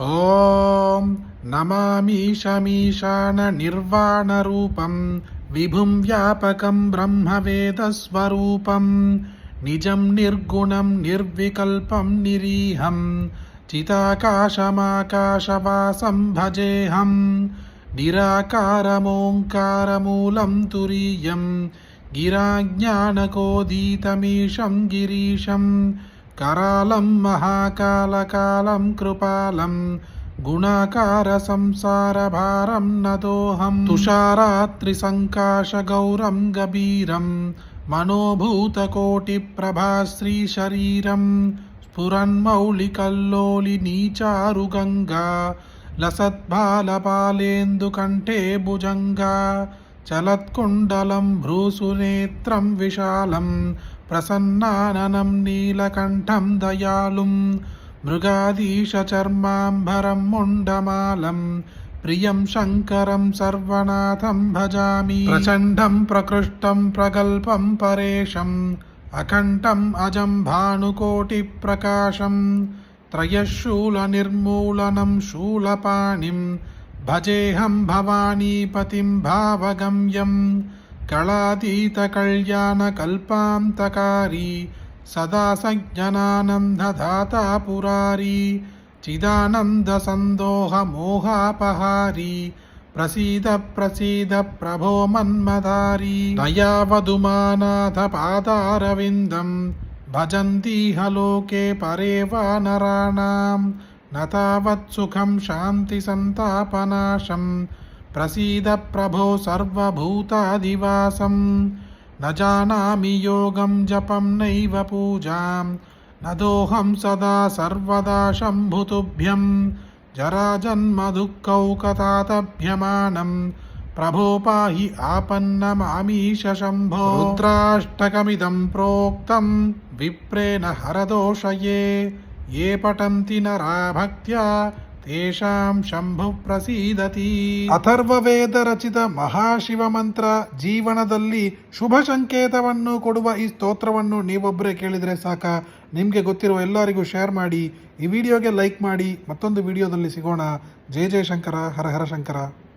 ॐ नमामीशमीशाननिर्वाणरूपं विभुं व्यापकं ब्रह्मवेदस्वरूपं निजं निर्गुणं निर्विकल्पं निरीहं चिदाकाशमाकाशवासं भजेऽहं निराकारमोङ्कारमूलं तुरीयं गिराज्ञानकोदीतमीशं गिरीशं करालं महाकालकालं कृपालं गुणाकारसंसारभारं नतोऽहं तुषारात्रिसङ्काशगौरं गभीरं मनोभूतकोटिप्रभाश्रीशरीरं स्फुरन्मौलिकल्लोलिनीचारुगङ्गा लसद्बालपालेन्दुकण्ठे भुजङ्गा चलत्कुण्डलं भ्रूसुनेत्रं विशालं प्रसन्नाननं नीलकण्ठं दयालुं मृगाधीशचर्माम्बरं मुण्डमालं प्रियं शङ्करं सर्वनाथं भजामि प्रचण्डं प्रकृष्टं प्रगल्भं परेशम् अकण्ठम् अजं भानुकोटिप्रकाशं त्रयशूलनिर्मूलनं शूलपाणिं भजेऽहं भवानीपतिं भावगम्यं कलातीतकल्याणकल्पान्तकारी सदा सज्ञानानन्ददाता पुरारी चिदानन्दसन्दोहमोहापहारी प्रसीद प्रसीद प्रभो मन्मदारी दयावधुमानाथ पादारविन्दं भजन्तीह लोके परे वा नराणां न तावत् सुखं शान्तिसन्तापनाशं प्रसीद प्रभो सर्वभूतादिवासं न जानामि योगं जपं नैव पूजां न दोऽहं सदा सर्वदा शम्भुतुभ्यं जराजन्मदुःखौकतातभ्यमानं प्रभो पाहि आपन्नमामीश शम्भो रुद्राष्टकमिदं प्रोक्तं विप्रेण हरदोषये ये पठन्ति नरा भक्त्या ತೇಷಾಂ ಶಂಭು ಪ್ರಸೀದತಿ. ಅಥರ್ವವೇದ ರಚಿತ ಮಹಾಶಿವ ಮಂತ್ರ ಜೀವನದಲ್ಲಿ ಶುಭ ಸಂಕೇತವನ್ನು ಕೊಡುವ ಈ ಸ್ತೋತ್ರವನ್ನು ನೀವೊಬ್ಬರೇ ಕೇಳಿದರೆ ಸಾಕ. ನಿಮಗೆ ಗೊತ್ತಿರುವ ಎಲ್ಲರಿಗೂ ಶೇರ್ ಮಾಡಿ, ಈ ವಿಡಿಯೋಗೆ ಲೈಕ್ ಮಾಡಿ. ಮತ್ತೊಂದು ವಿಡಿಯೋದಲ್ಲಿ ಸಿಗೋಣ. ಜಯ ಜಯ ಶಂಕರ, ಹರ ಹರ ಶಂಕರ.